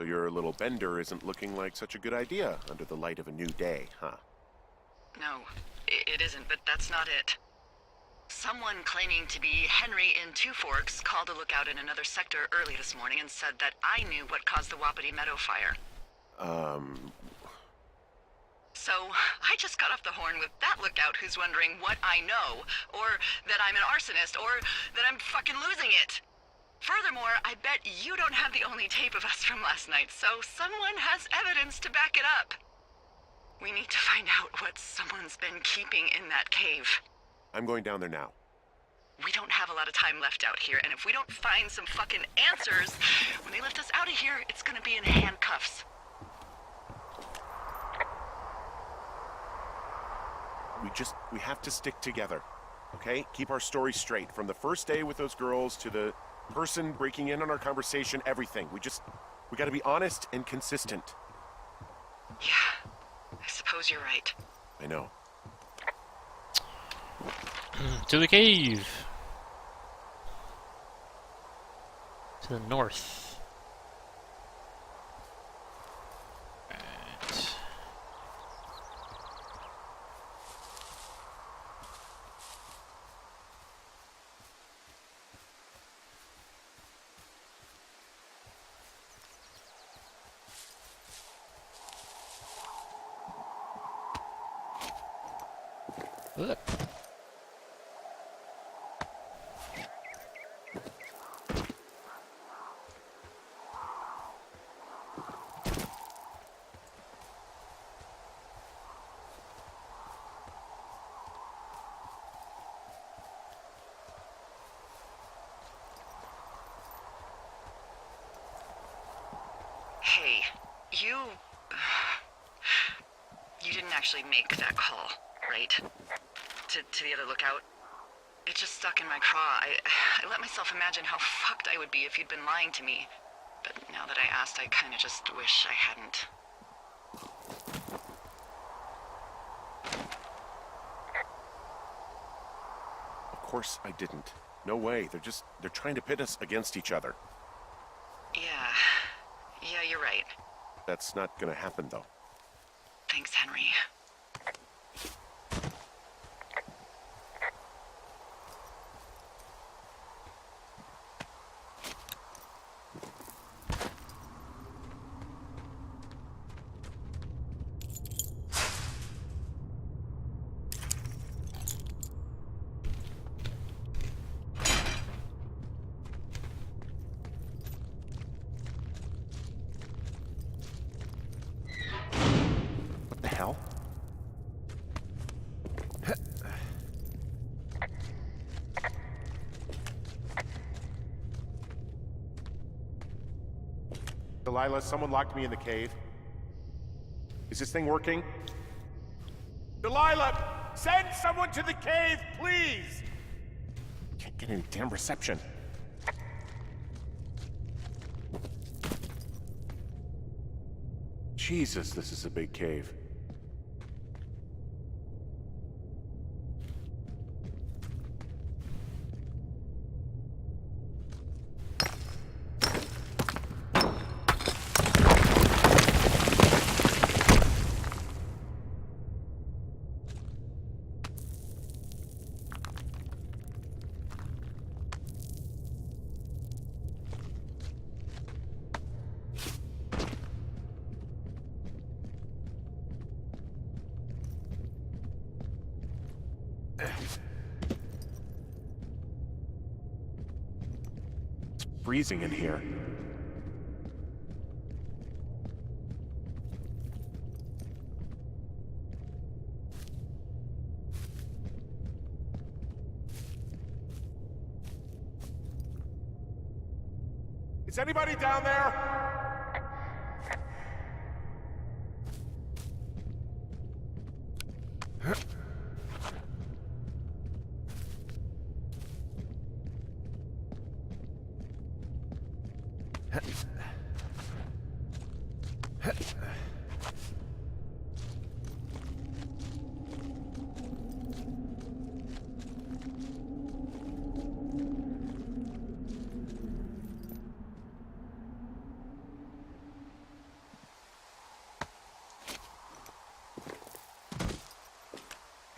So your little bender isn't looking like such a good idea under the light of a new day, huh? No, it isn't, but that's not it. Someone claiming to be Henry in Two Forks called a lookout in another sector early this morning and said that I knew what caused the Wapiti Meadow fire. So, I just got off the horn with that lookout who's wondering what I know, or that I'm an arsonist, or that I'm fucking losing it. Furthermore, I bet you don't have the only tape of us from last night, so someone has evidence to back it up. We need to find out what someone's been keeping in that cave. I'm going down there now. We don't have a lot of time left out here, and if we don't find some fucking answers, when they lift us out of here, it's gonna be in handcuffs. We have to stick together, okay? Keep our story straight. From the first day with those girls to the person breaking in on our conversation, everything. We gotta be honest and consistent. Yeah, I suppose you're right. I know. To the cave! To the north. Right. Look. Hey, you didn't actually make that call, right? To the other lookout? It just stuck in my craw. I let myself imagine how fucked I would be if you'd been lying to me. But now that I asked, I kinda just wish I hadn't. Of course I didn't. No way. They're trying to pit us against each other. Yeah, you're right. That's not gonna happen, though. Thanks, Henry. What the hell? Delilah, someone locked me in the cave. Is this thing working? Delilah! Send someone to the cave, please! Can't get any damn reception. Jesus, this is a big cave. It's freezing in here. Is anybody down there?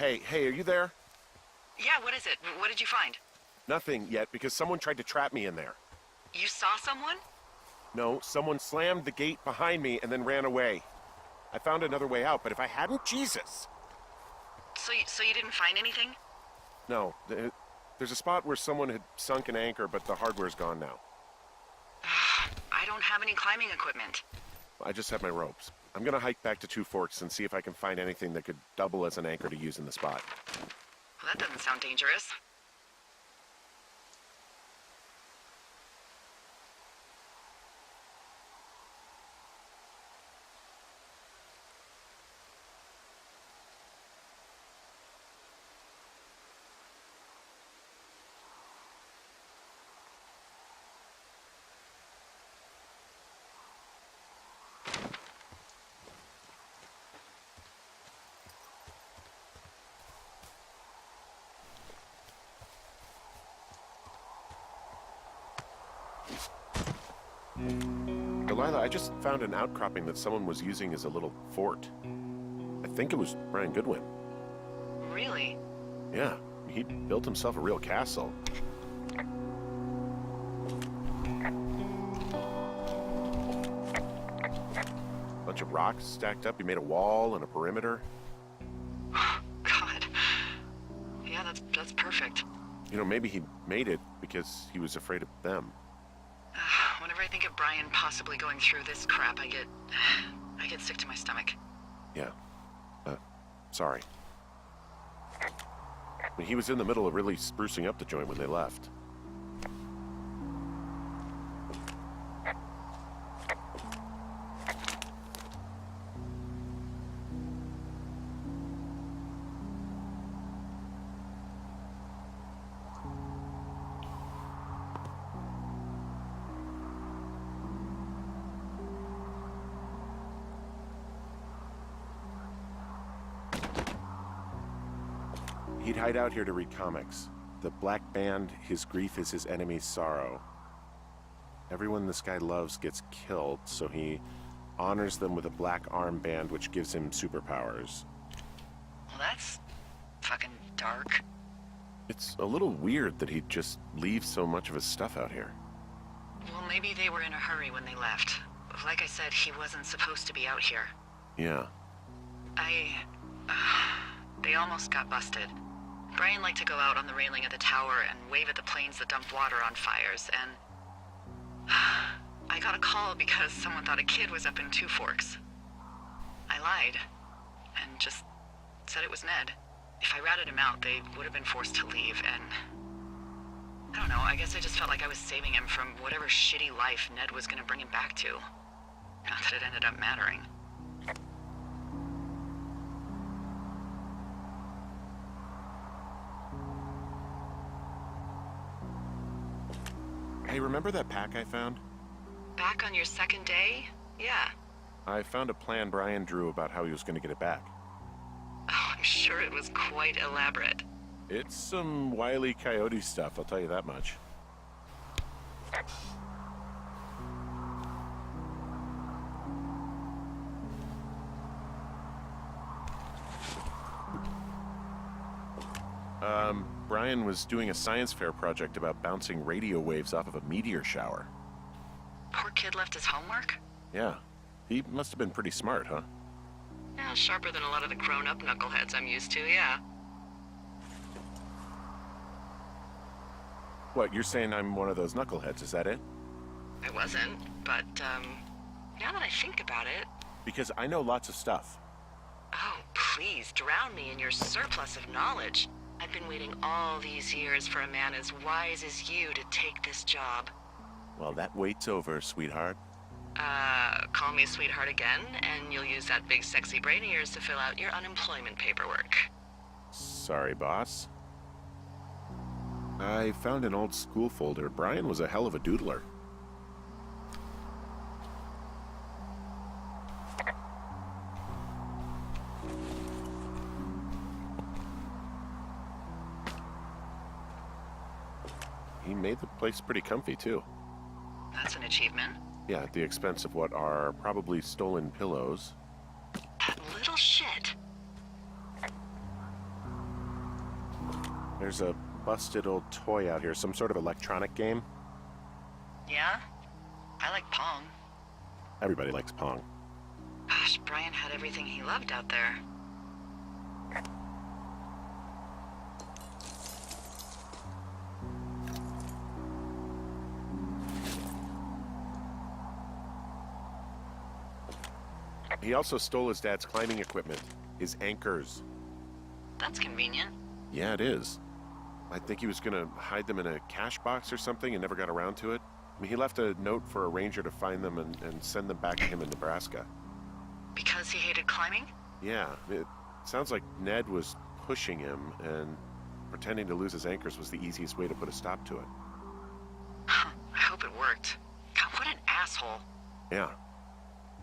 Hey, are you there? Yeah, what is it? What did you find? Nothing yet, because someone tried to trap me in there. You saw someone? No, someone slammed the gate behind me and then ran away. I found another way out, but if I hadn't, Jesus! So you didn't find anything? No, there's a spot where someone had sunk an anchor, but the hardware's gone now. I don't have any climbing equipment. I just have my ropes. I'm gonna hike back to Two Forks and see if I can find anything that could double as an anchor to use in the spot. Well, that doesn't sound dangerous. Delilah, I just found an outcropping that someone was using as a little fort. I think it was Brian Goodwin. Really? Yeah, he built himself a real castle. Bunch of rocks stacked up. He made a wall and a perimeter. God. Yeah, that's perfect. You know, maybe he made it because he was afraid of them. Whenever I think of Brian possibly going through this crap, I get sick to my stomach. Yeah. Sorry. I mean, he was in the middle of really sprucing up the joint when they left. He'd hide out here to read comics. The Black Band, his grief is his enemy's sorrow. Everyone this guy loves gets killed, so he honors them with a black armband which gives him superpowers. Well, that's fucking dark. It's a little weird that he'd just leave so much of his stuff out here. Well, maybe they were in a hurry when they left. Like I said, he wasn't supposed to be out here. Yeah. They almost got busted. Brian liked to go out on the railing of the tower and wave at the planes that dumped water on fires, and I got a call because someone thought a kid was up in Two Forks. I lied, and just said it was Ned. If I ratted him out, they would have been forced to leave, and I don't know, I guess I just felt like I was saving him from whatever shitty life Ned was gonna bring him back to. Not that it ended up mattering. Hey, remember that pack I found? Back on your second day? Yeah. I found a plan Brian drew about how he was going to get it back. Oh, I'm sure it was quite elaborate. It's some Wile E. Coyote stuff, I'll tell you that much. Brian was doing a science fair project about bouncing radio waves off of a meteor shower. Poor kid left his homework? Yeah. He must have been pretty smart, huh? Yeah, sharper than a lot of the grown-up knuckleheads I'm used to, yeah. What, you're saying I'm one of those knuckleheads, is that it? I wasn't, but, now that I think about it... Because I know lots of stuff. Oh, please, drown me in your surplus of knowledge. I've been waiting all these years for a man as wise as you to take this job. Well, that wait's over, sweetheart. Call me sweetheart again, and you'll use that big sexy brain of yours to fill out your unemployment paperwork. Sorry, boss. I found an old school folder. Brian was a hell of a doodler. He made the place pretty comfy, too. That's an achievement. Yeah, at the expense of what are probably stolen pillows. That little shit. There's a busted old toy out here, some sort of electronic game. Yeah? I like Pong. Everybody likes Pong. Gosh, Brian had everything he loved out there. He also stole his dad's climbing equipment, his anchors. That's convenient. Yeah, it is. I think he was gonna hide them in a cash box or something and never got around to it. I mean, he left a note for a ranger to find them and send them back to him in Nebraska. Because he hated climbing? Yeah, it sounds like Ned was pushing him, and pretending to lose his anchors was the easiest way to put a stop to it. I hope it worked. God, what an asshole. Yeah.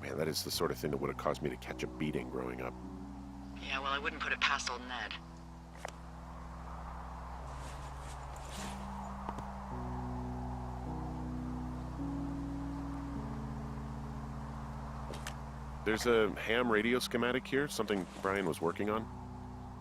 Man, that is the sort of thing that would have caused me to catch a beating growing up. Yeah, well, I wouldn't put it past old Ned. There's a ham radio schematic here, something Brian was working on.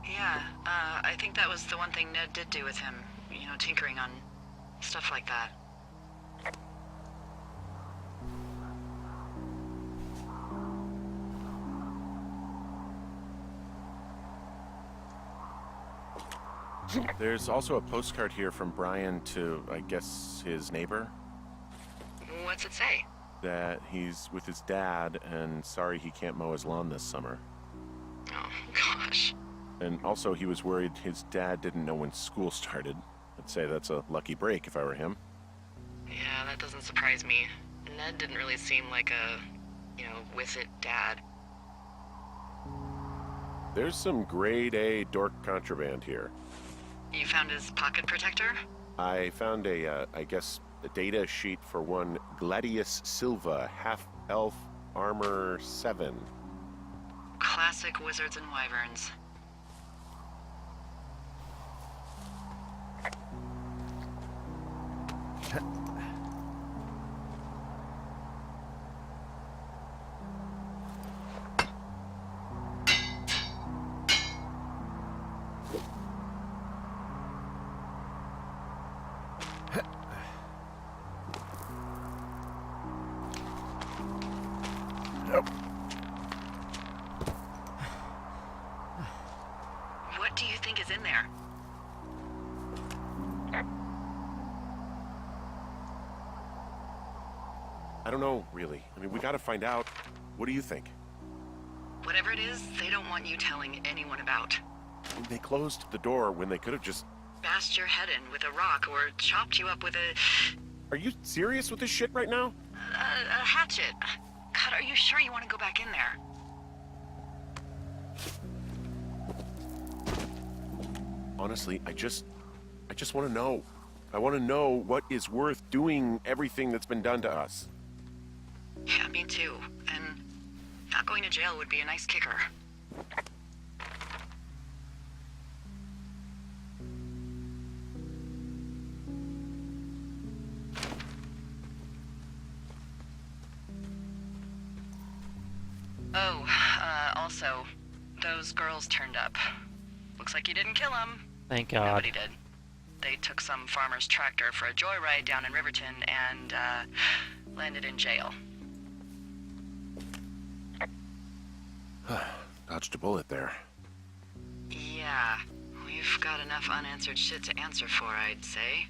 Yeah, I think that was the one thing Ned did do with him. You know, tinkering on stuff like that. There's also a postcard here from Brian to, I guess, his neighbor. What's it say? That he's with his dad and sorry he can't mow his lawn this summer. Oh, gosh. And also he was worried his dad didn't know when school started. I'd say that's a lucky break if I were him. Yeah, that doesn't surprise me. Ned didn't really seem like a, with it dad. There's some grade A dork contraband here. You found his pocket protector? I found a data sheet for one Gladius Silva, half-elf armor 7. Classic wizards and wyverns. What do you think is in there? I don't know, really. I mean, we gotta find out. What do you think? Whatever it is, they don't want you telling anyone about. They closed the door when they could have just... Bashed your head in with a rock or chopped you up with a Are you serious with this shit right now? hatchet. God, are you sure you want to go back in there? Honestly, I just want to know. I want to know what is worth doing everything that's been done to us. Yeah, me too. And not going to jail would be a nice kicker. Oh, also, those girls turned up. Looks like you didn't kill them. Thank God. Nobody did. They took some farmer's tractor for a joyride down in Riverton and, landed in jail. Dodged a bullet there. Yeah, we've got enough unanswered shit to answer for, I'd say.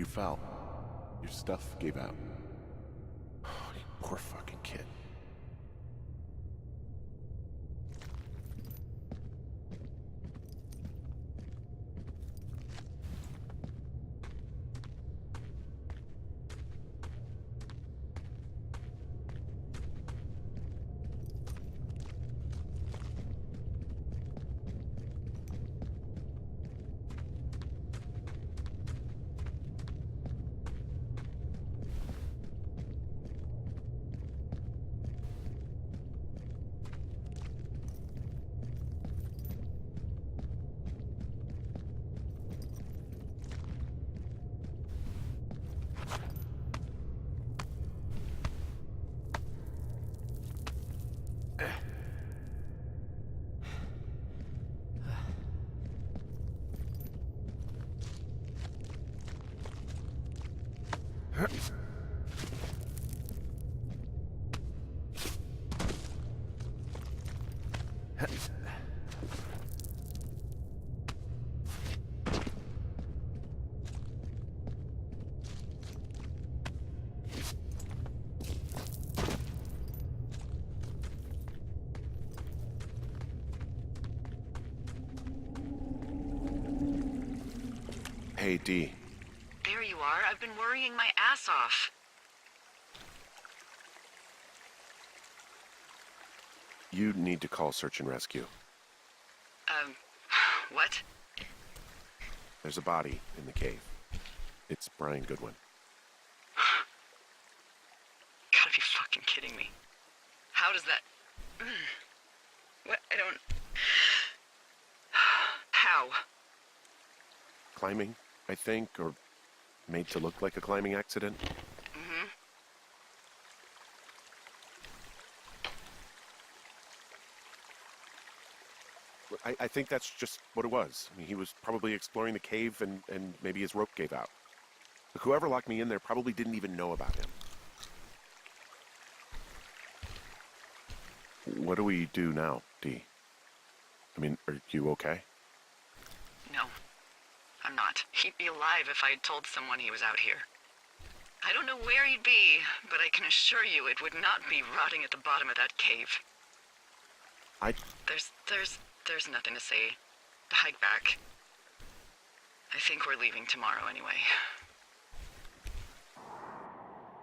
You fell. Your stuff gave out. Oh, you poor fucking kid. Hey, D. There you are. I've been worrying my ass off. You need to call search and rescue. What? There's a body in the cave. It's Brian Goodwin. Gotta be fucking kidding me. How does that... What? I don't... How? Climbing, I think, or made to look like a climbing accident. Mm-hmm. I think that's just what it was. I mean, he was probably exploring the cave and maybe his rope gave out. Look, whoever locked me in there probably didn't even know about him. What do we do now, D? I mean, are you okay? No, I'm not. He'd be alive if I had told someone he was out here. I don't know where he'd be, but I can assure you it would not be rotting at the bottom of that cave. There's nothing to say. Hike back. I think we're leaving tomorrow anyway.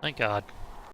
Thank God.